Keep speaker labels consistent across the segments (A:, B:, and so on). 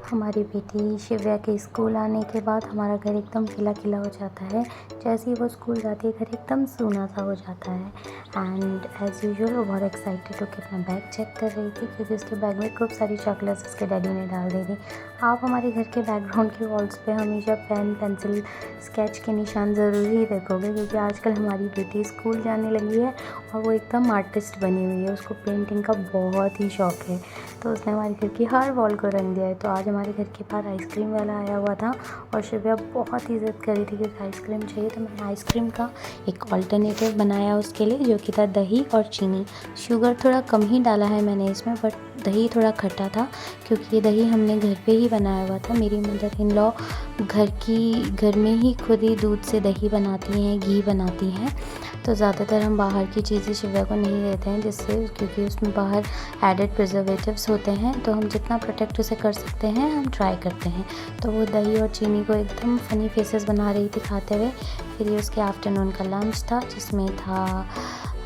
A: हमारी बेटी शिव्या के स्कूल आने के बाद हमारा घर एकदम खिला खिला हो जाता है। जैसे ही वो स्कूल जाती है घर एकदम सूना सा हो जाता है। एंड एज़ यूजुअल वो बहुत एक्साइटेड होकर अपना बैग चेक कर रही थी क्योंकि उसके बैग में खूब सारी चॉकलेट्स उसके डैडी ने डाल दी थी। आप हमारे घर के बैकग्राउंड की वॉल्स पे हमेशा पेन पेंसिल स्केच के निशान ज़रूर ही देखोगे क्योंकि आजकल हमारी बेटी स्कूल जाने लगी है और वो एकदम आर्टिस्ट बनी हुई है। उसको पेंटिंग का बहुत ही शौक़ है, तो उसने हमारे घर की हर वॉल को रंग दिया है। तो आज हमारे घर के पास आइसक्रीम वाला आया हुआ था और शिव्या बहुत ही ज़िद कर रही थी कि आइसक्रीम चाहिए, तो मैंने आइसक्रीम का एक ऑल्टरनेटिव बनाया उसके लिए, जो कि था दही और चीनी। शुगर थोड़ा कम ही डाला है मैंने इसमें, बट दही थोड़ा खट्टा था क्योंकि ये दही हमने घर पे ही बनाया हुआ था। मेरी मदर इन लॉ घर में ही खुद ही दूध से दही बनाती हैं, घी बनाती हैं। तो ज़्यादातर हम बाहर की चीज़ें शिव्या को नहीं देते हैं, जिससे क्योंकि उसमें बाहर एडेड प्रिजर्वेटिव्स होते हैं, तो हम जितना प्रोटेक्ट उसे कर सकते हैं हम ट्राई करते हैं। तो वो दही और चीनी को एकदम फ़नी फेसेस बना रही थी खाते हुए। फिर ये उसके आफ्टरनून का लंच था जिसमें था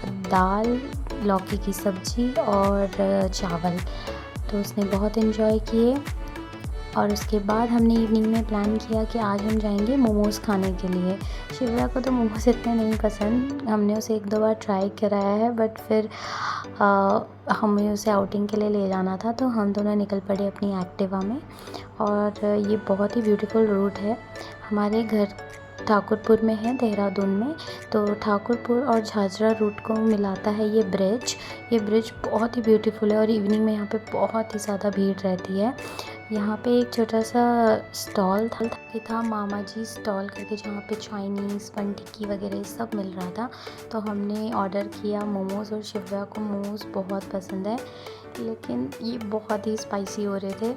A: दाल, लौकी की सब्ज़ी और चावल। तो उसने बहुत इन्जॉय किए। और उसके बाद हमने इवनिंग में प्लान किया कि आज हम जाएंगे मोमोज़ खाने के लिए। शिव्या को तो मोमोज़ इतने नहीं पसंद, हमने उसे एक दो बार ट्राई कराया है, बट फिर हमें उसे आउटिंग के लिए ले जाना था, तो हम दोनों निकल पड़े अपनी एक्टिवा में। और ये बहुत ही ब्यूटीफुल रूट है। हमारे घर ठाकुरपुर में है, देहरादून में। तो ठाकुरपुर और झाझरा रूट को मिलाता है ये ब्रिज बहुत ही ब्यूटीफुल है और इवनिंग में यहाँ पे बहुत ही ज़्यादा भीड़ रहती है। यहाँ पे एक छोटा सा स्टॉल था मामा जी स्टॉल करके, जहाँ पे चाइनीज़ बन टिक्की वगैरह सब मिल रहा था। तो हमने ऑर्डर किया मोमोज़ और शिव्या को मोमोज़ बहुत पसंद है, लेकिन ये बहुत ही स्पाइसी हो रहे थे।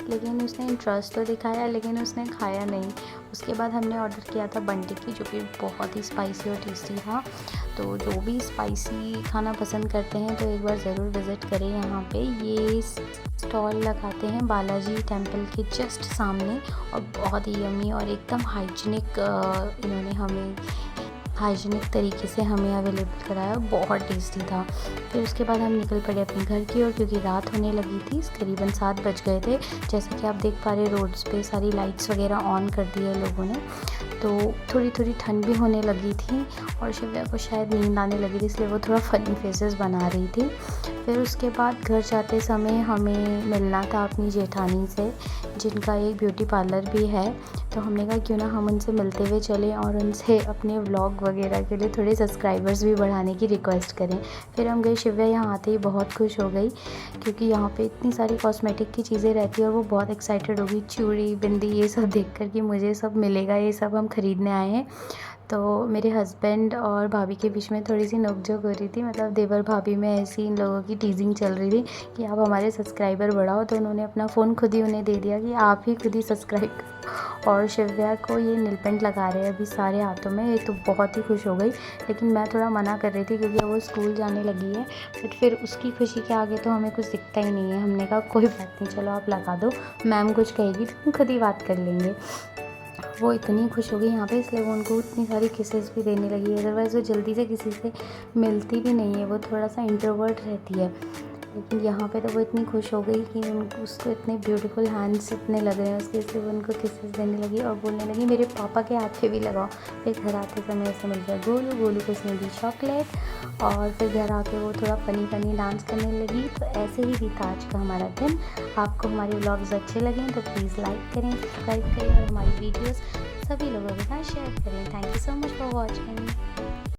A: लेकिन उसने इंटरेस्ट तो दिखाया लेकिन उसने खाया नहीं। उसके बाद हमने ऑर्डर किया था बन टिक्की, जो कि बहुत ही स्पाइसी और टेस्टी था। तो जो भी स्पाइसी खाना पसंद करते हैं तो एक बार ज़रूर विज़िट करें। यहाँ पे ये स्टॉल लगाते हैं बालाजी टेम्पल के जस्ट सामने और बहुत ही यम्मी और एकदम हाइजीनिक इन्होंने हमें हाइजीनिक तरीके से हमें अवेलेबल कराया, बहुत टेस्टी था। फिर उसके बाद हम निकल पड़े अपने घर की ओर क्योंकि रात होने लगी थी, करीबन 7 बज गए थे। जैसे कि आप देख पा रहे रोड्स पे सारी लाइट्स वगैरह ऑन कर दी है लोगों ने। तो थोड़ी थोड़ी ठंड भी होने लगी थी और शिव्या को शायद नींद आने लगी थी, इसलिए वो थोड़ा फ़नी फेसेस बना रही थी। फिर उसके बाद घर जाते समय हमें मिलना था अपनी जेठानी से, जिनका एक ब्यूटी पार्लर भी है। तो हमने कहा क्यों ना हम उनसे मिलते हुए चलें और उनसे अपने व्लॉग वगैरह के लिए थोड़े सब्सक्राइबर्स भी बढ़ाने की रिक्वेस्ट करें। फिर हम गए। शिव्या यहाँ आते ही बहुत खुश हो गई क्योंकि यहाँ पे इतनी सारी कॉस्मेटिक की चीज़ें रहती है और वो बहुत एक्साइटेड हो गई, चूड़ी बिंदी ये सब देख कर कि मुझे सब मिलेगा, ये सब हम ख़रीदने आए हैं। तो मेरे हस्बैंड और भाभी के बीच में थोड़ी सी नोक-झोंक हो रही थी, मतलब देवर भाभी में ऐसी इन लोगों की टीजिंग चल रही थी कि आप हमारे सब्सक्राइबर बढ़ाओ। तो उन्होंने अपना फ़ोन खुद ही उन्हें दे दिया कि आप ही खुद ही सब्सक्राइब करो। और शिव्या को ये नील पेंट लगा रहे हैं अभी सारे हाथों में, ये तो बहुत ही खुश हो गई। लेकिन मैं थोड़ा मना कर रही थी क्योंकि वो स्कूल जाने लगी है, बट फिर उसकी खुशी के आगे तो हमें कुछ दिखता ही नहीं है। हमने कहा कोई बात नहीं, चलो आप लगा दो, मैम कुछ कहेगी तो हम खुद ही बात कर लेंगे। वो इतनी खुश हो गई यहाँ पे, इसलिए वो उनको इतनी सारी किसेस भी देने लगी। अदरवाइज़ वो जल्दी से किसी से मिलती भी नहीं है, वो थोड़ा सा इंट्रोवर्ट रहती है। लेकिन यहाँ पे तो वो इतनी खुश हो गई कि उसको इतने ब्यूटीफुल हैंड्स इतने लग रहे हैं उसके, इसलिए वो उनको किसेस देने लगी और बोलने लगी मेरे पापा के हाथ पे भी लगाओ। फिर घर आते समय ऐसे मिल गया गोलू को उसने दी चॉकलेट और फिर घर आके वो थोड़ा फ़नी डांस करने लगी। तो ऐसे ही बीता आज का हमारा दिन। आपको हमारे व्लॉग्स अच्छे लगें तो प्लीज़ लाइक करें, सब्सक्राइब करें और हमारी वीडियोज़ सभी लोगों के साथ शेयर करें। Thank you so much for watching.